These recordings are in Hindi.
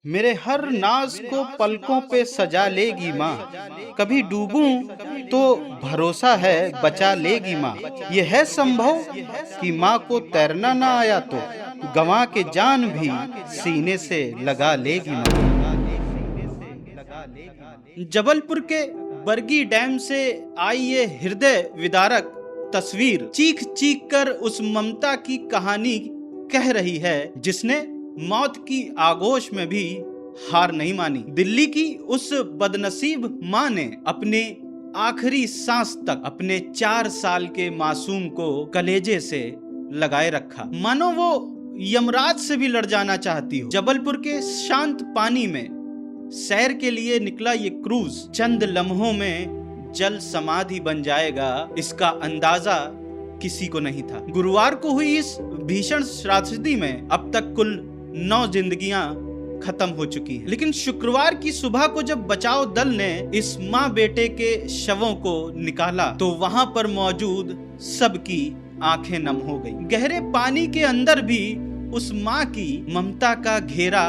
मेरे हर नाज को पलकों पे सजा लेगी माँ। कभी डूबूं तो भरोसा है बचा लेगी माँ। ये है संभव कि माँ को तैरना ना आया तो गंवा के जान भी सीने से लगा लेगी माँ। जबलपुर के बरगी डैम से आई ये हृदय विदारक तस्वीर चीख चीख कर उस ममता की कहानी कह रही है जिसने मौत की आगोश में भी हार नहीं मानी। दिल्ली की उस बदनसीब माँ ने अपने आखिरी सांस तक अपने 4 साल के मासूम को कलेजे से लगाए रखा, मानो वो यमराज से भी लड़ जाना चाहती हो। जबलपुर के शांत पानी में सैर के लिए निकला ये क्रूज चंद लम्हों में जल समाधि बन जाएगा, इसका अंदाजा किसी को नहीं था। गुरुवार को हुई इस भीषण त्रासदी में अब तक कुल 9 जिंदगियां खत्म हो चुकी हैं। लेकिन शुक्रवार की सुबह को जब बचाव दल ने इस माँ बेटे के शवों को निकाला तो वहां पर मौजूद सबकी आंखें नम हो गई। गहरे पानी के अंदर भी उस माँ की ममता का घेरा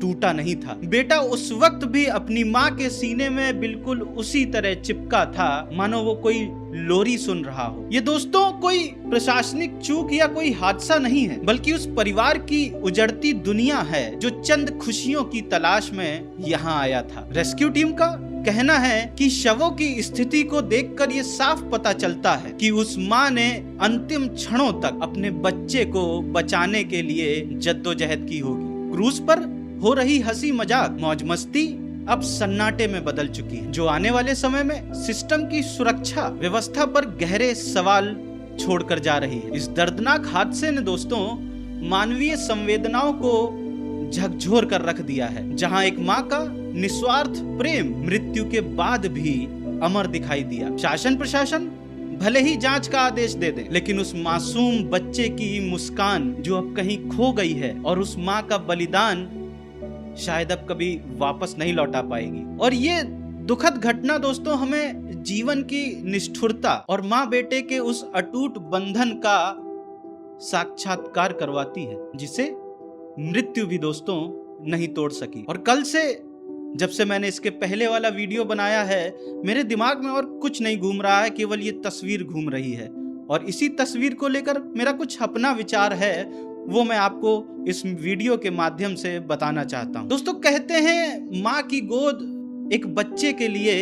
टूटा नहीं था। बेटा उस वक्त भी अपनी माँ के सीने में बिल्कुल उसी तरह चिपका था मानो वो कोई लोरी सुन रहा हो। ये दोस्तों कोई प्रशासनिक चूक या कोई हादसा नहीं है, बल्कि उस परिवार की उजड़ती दुनिया है जो चंद खुशियों की तलाश में यहाँ आया था। रेस्क्यू टीम का कहना है कि शवों की स्थिति को देखकर ये साफ पता चलता है कि उस माँ ने अंतिम क्षणों तक अपने बच्चे को बचाने के लिए जद्दोजहद की होगी। क्रूज पर हो रही हंसी मजाक मौज मस्ती अब सन्नाटे में बदल चुकी है, जो आने वाले समय में सिस्टम की सुरक्षा व्यवस्था पर गहरे सवाल छोड़कर जा रही है। इस दर्दनाक हादसे ने दोस्तों मानवीय संवेदनाओं को झकझोर कर रख दिया है, जहां एक माँ का निस्वार्थ प्रेम मृत्यु के बाद भी अमर दिखाई दिया। शासन प्रशासन भले ही जांच का आदेश दे दे, लेकिन उस मासूम बच्चे की मुस्कान जो अब कहीं खो गई है और उस माँ का बलिदान शायद अब कभी वापस नहीं लौटा पाएगी। और ये दुखद घटना दोस्तों हमें जीवन की निष्ठुरता और माँ बेटे के उस अटूट बंधन का साक्षात्कार करवाती है, जिसे मृत्यु भी दोस्तों नहीं तोड़ सकी। और कल से जब से मैंने इसके पहले वाला वीडियो बनाया है, मेरे दिमाग में और कुछ नहीं घूम रहा है, केवल ये तस्वीर घूम रही है। और इसी तस्वीर को लेकर मेरा कुछ अपना विचार है, वो मैं आपको इस वीडियो के माध्यम से बताना चाहता हूँ। दोस्तों कहते हैं माँ की गोद एक बच्चे के लिए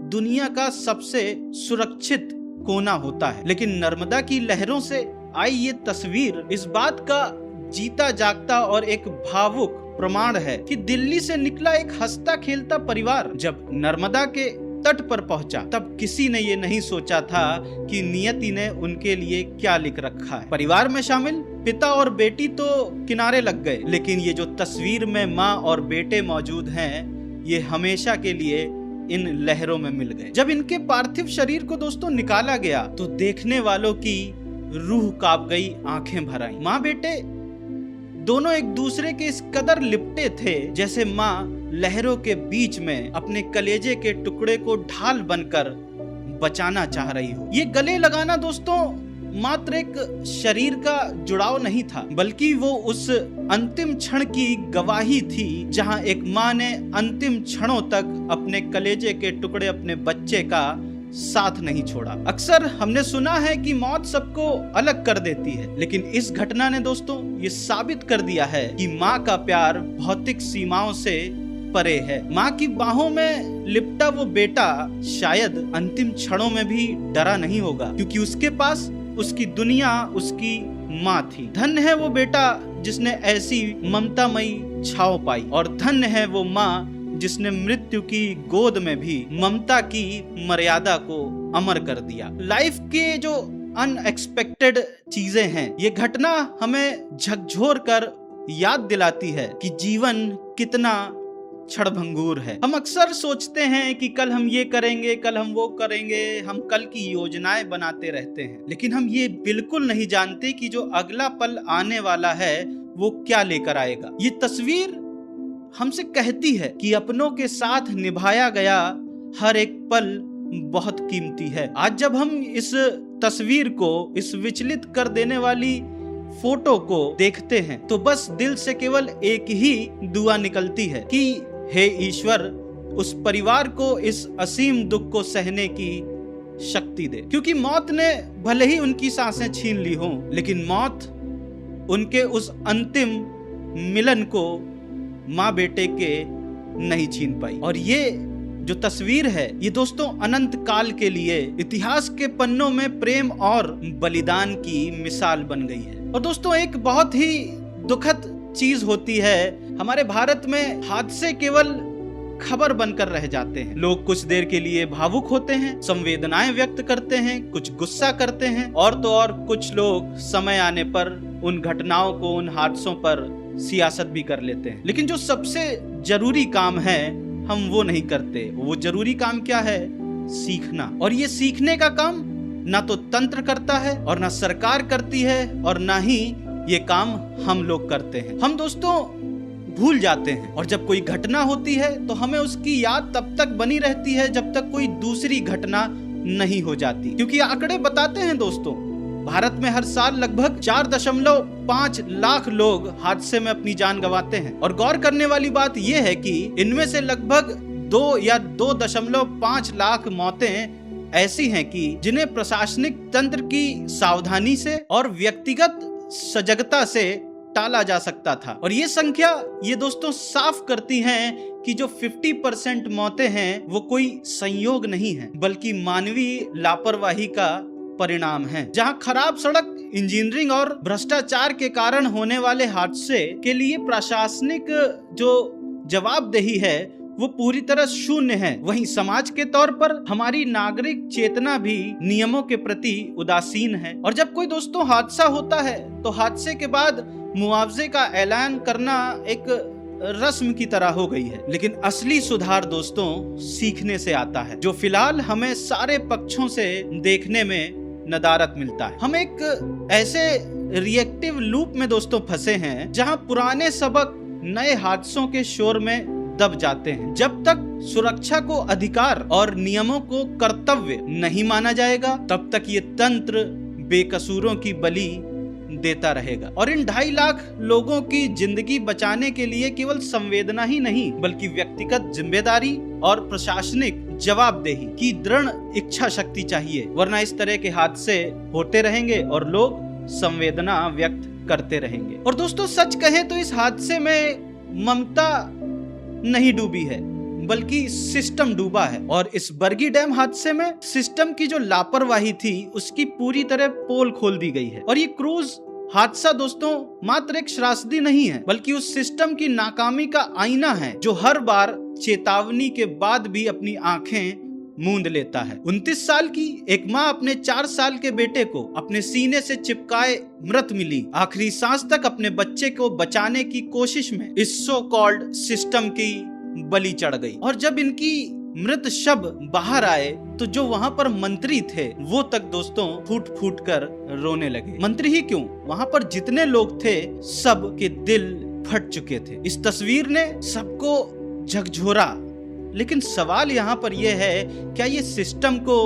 दुनिया का सबसे सुरक्षित कोना होता है, लेकिन नर्मदा की लहरों से आई ये तस्वीर इस बात का जीता जागता और एक भावुक प्रमाण है कि दिल्ली से निकला एक हंसता खेलता परिवार जब नर्मदा के तट पर पहुंचा तब किसी ने ये नहीं सोचा था कि नियति ने उनके लिए क्या लिख रखा है। परिवार में शामिल पिता और बेटी तो किनारे लग गए, लेकिन ये जो तस्वीर में माँ और बेटे मौजूद हैं, ये हमेशा के लिए इन लहरों में मिल गए। जब इनके पार्थिव शरीर को दोस्तों निकाला गया तो देखने वालों की रूह कांप गई, आंखें भर आई। माँ बेटे दोनों एक दूसरे के इस कदर लिपटे थे जैसे माँ लहरों के बीच में अपने कलेजे के टुकड़े को ढाल बनकर बचाना चाह रही हो। ये गले लगाना दोस्तों मात्र एक शरीर का जुड़ाव नहीं था, बल्कि वो उस अंतिम क्षण की गवाही थी जहां एक माँ ने अंतिम क्षणों तक अपने कलेजे के टुकड़े अपने बच्चे का साथ नहीं छोड़ा। अक्सर हमने सुना है कि मौत सबको अलग कर देती है, लेकिन इस घटना ने दोस्तों ये साबित कर दिया है कि माँ का प्यार भौतिक सीमाओं से परे है। माँ की बाहों में लिपटा वो बेटा शायद अंतिम क्षणों में भी डरा नहीं होगा, क्योंकि उसके पास उसकी दुनिया, उसकी माँ थी। धन्य है वो बेटा जिसने ऐसी ममतामयी छाव पाई, और धन्य है वो माँ जिसने मृत्यु की गोद में भी ममता की मर्यादा को अमर कर दिया। लाइफ के जो अनएक्सपेक्टेड चीजें हैं, ये घटना हमें झकझोर कर याद दिलाती है कि जीवन कितना क्षणभंगुर है। हम अक्सर सोचते हैं कि कल हम ये करेंगे, कल हम वो करेंगे, हम कल की योजनाएं बनाते रहते हैं, लेकिन हम ये बिल्कुल नहीं जानते कि जो अगला पल आने वाला है वो क्या लेकर आएगा। ये तस्वीर हमसे कहती है कि अपनों के साथ निभाया गया हर एक पल बहुत कीमती है। आज जब हम इस तस्वीर को, इस विचलित कर देने वाली फोटो को देखते हैं तो बस दिल से केवल एक ही दुआ निकलती है कि हे ईश्वर, उस परिवार को इस असीम दुख को सहने की शक्ति दे। क्योंकि मौत ने भले ही उनकी सांसें छीन ली हों, लेकिन मौत उनके उस अंतिम मिलन को माँ बेटे के नहीं छीन पाई। और ये जो तस्वीर है, ये दोस्तों अनंत काल के लिए इतिहास के पन्नों में प्रेम और बलिदान की मिसाल बन गई है। और दोस्तों एक बहुत ही दुखद चीज होती है, हमारे भारत में हादसे केवल खबर बनकर रह जाते हैं। लोग कुछ देर के लिए भावुक होते हैं, संवेदनाएं व्यक्त करते हैं, कुछ गुस्सा करते हैं, और तो और कुछ लोग समय आने पर उन घटनाओं को, उन हादसों पर सियासत भी कर लेते हैं। लेकिन जो सबसे जरूरी काम है हम वो नहीं करते। वो जरूरी काम क्या है? सीखना। और ये सीखने का काम ना तो तंत्र करता है और ना सरकार करती है और ना ही ये काम हम लोग करते हैं। हम दोस्तों भूल जाते हैं, और जब कोई घटना होती है तो हमें उसकी याद तब तक बनी रहती है जब तक कोई दूसरी घटना नहीं हो जाती। क्योंकि आंकड़े बताते हैं दोस्तों, भारत में हर साल लगभग 4.5 लाख लोग हादसे में अपनी जान गंवाते हैं। और गौर करने वाली बात यह है कि इनमें से लगभग 2 या 2.5 लाख मौतें ऐसी हैं कि जिन्हें प्रशासनिक तंत्र की सावधानी से और व्यक्तिगत सजगता से टाला जा सकता था। और ये संख्या ये दोस्तों साफ करती हैं कि जो 50% मौतें हैं वो कोई संयोग नहीं है, बल्कि मानवीय लापरवाही का परिणाम है। जहां खराब सड़क, इंजीनियरिंग और भ्रष्टाचार के कारण होने वाले हादसे के लिए प्रशासनिक जो जवाबदेही है वो पूरी तरह शून्य है, वहीं समाज के तौर पर हमारी नागरिक चेतना भी नियमों के प्रति उदासीन है। और जब कोई दोस्तों हादसा होता है तो हादसे के बाद मुआवजे का ऐलान करना एक रस्म की तरह हो गई है। लेकिन असली सुधार दोस्तों सीखने से आता है, जो फिलहाल हमें सारे पक्षों से देखने में नदारत मिलता है। हम एक ऐसे रिएक्टिव लूप में दोस्तों फंसे हैं जहां पुराने सबक नए हादसों के शोर में दब जाते हैं। जब तक सुरक्षा को अधिकार और नियमों को कर्तव्य नहीं माना जाएगा, तब तक ये तंत्र बेकसूरों की बलि देता रहेगा। और इन 2.5 लाख लोगों की जिंदगी बचाने के लिए केवल संवेदना ही नहीं, बल्कि व्यक्तिगत जिम्मेदारी और प्रशासनिक जवाबदेही की दृढ़ इच्छा शक्ति चाहिए, वरना इस तरह के हादसे होते रहेंगे और लोग संवेदना व्यक्त करते रहेंगे। और दोस्तों सच कहें तो इस हादसे में ममता नहीं डूबी है, बल्कि सिस्टम डूबा है। और इस बरगी डैम हादसे में सिस्टम की जो लापरवाही थी उसकी पूरी तरह पोल खोल दी गई है। और ये क्रूज हादसा दोस्तों मात्र एक त्रासदी नहीं है, बल्कि उस सिस्टम की नाकामी का आईना है जो हर बार चेतावनी के बाद भी अपनी आंखें मूंद लेता है। 29 साल की एक माँ अपने 4 साल के बेटे को अपने सीने से चिपकाए मृत मिली। आखिरी सांस तक अपने बच्चे को बचाने की कोशिश में इस सो कॉल्ड सिस्टम की बलि चढ़ गई। और जब इनकी मृत शव बाहर आए तो जो वहां पर मंत्री थे वो तक दोस्तों फूट फूट कर रोने लगे। मंत्री ही क्यों, वहां पर जितने लोग थे सब के दिल फट चुके थे। इस तस्वीर ने सबको झकझोरा। लेकिन सवाल यहाँ पर यह है, क्या ये सिस्टम को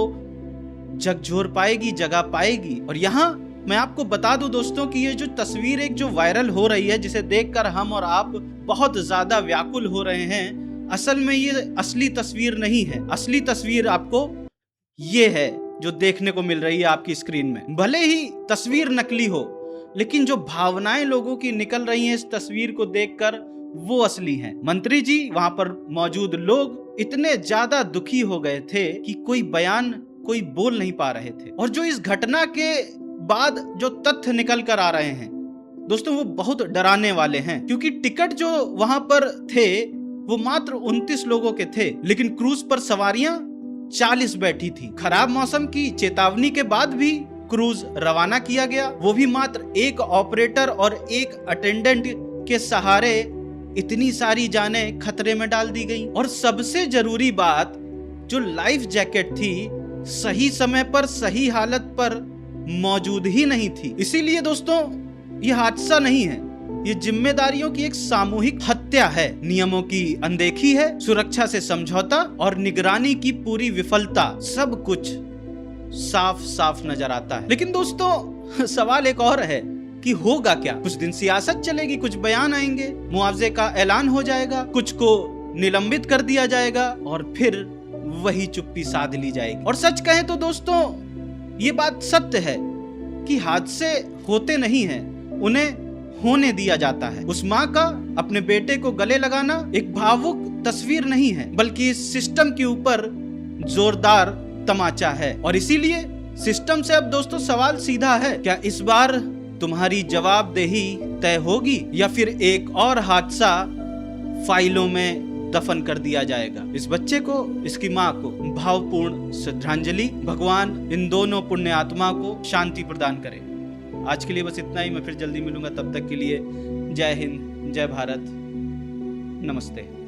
झकझोर पाएगी, जगा पाएगी? और यहाँ मैं आपको बता दूं दोस्तों कि ये जो तस्वीर एक जो वायरल हो रही है, जिसे देखकर हम और आप बहुत ज्यादा व्याकुल हो रहे हैं, असल में ये असली तस्वीर नहीं है। असली तस्वीर आपको ये है जो देखने को मिल रही है आपकी स्क्रीन में। भले ही तस्वीर नकली हो, लेकिन जो भावनाएं लोगों की निकल रही हैं इस तस्वीर को देखकर वो असली हैं। मंत्री जी, वहां पर मौजूद लोग इतने ज्यादा दुखी हो गए थे कि कोई बयान कोई बोल नहीं पा रहे थे। और जो इस घटना के बाद जो तथ्य निकल कर आ रहे हैं दोस्तों वो बहुत डराने वाले हैं। क्योंकि टिकट जो वहां पर थे वो मात्र 29 लोगों के थे, लेकिन क्रूज पर सवारियां 40 बैठी थी। खराब मौसम की चेतावनी के बाद भी क्रूज रवाना किया गया, वो भी मात्र एक ऑपरेटर और एक अटेंडेंट के सहारे इतनी सारी जानें खतरे में डाल दी गई। और सबसे जरूरी बात, जो लाइफ जैकेट थी सही समय पर सही हालत पर मौजूद ही नहीं थी। इसीलिए दोस्तों ये हादसा नहीं है, ये जिम्मेदारियों की एक सामूहिक हत्या है। नियमों की अनदेखी है, सुरक्षा से समझौता और निगरानी की पूरी विफलता, सब कुछ साफ साफ नजर आता है। लेकिन दोस्तों सवाल एक और है, कि होगा क्या। कुछ दिन सियासत चलेगी, कुछ बयान आएंगे, मुआवजे का ऐलान हो जाएगा, कुछ को निलंबित कर दिया जाएगा और फिर वही चुप्पी साध ली जाएगी। और सच कहें तो दोस्तों, ये बात सत्य है कि हादसे होते नहीं हैं, उन्हें होने दिया जाता है। उस माँ का अपने बेटे को गले लगाना एक भावुक तस्वीर नहीं है, बल्कि इस सिस्टम के ऊपर जोरदार तमाचा है। और इसीलिए सिस्टम से अब दोस्तों सवाल सीधा है, क्या इस बार तुम्हारी जवाबदेही तय होगी या फिर एक और हादसा फाइलों में दफन कर दिया जाएगा। इस बच्चे को, इसकी माँ को भावपूर्ण श्रद्धांजलि। भगवान इन दोनों पुण्य आत्मा को शांति प्रदान करे। आज के लिए बस इतना ही। मैं फिर जल्दी मिलूंगा, तब तक के लिए जय हिंद, जय भारत, नमस्ते।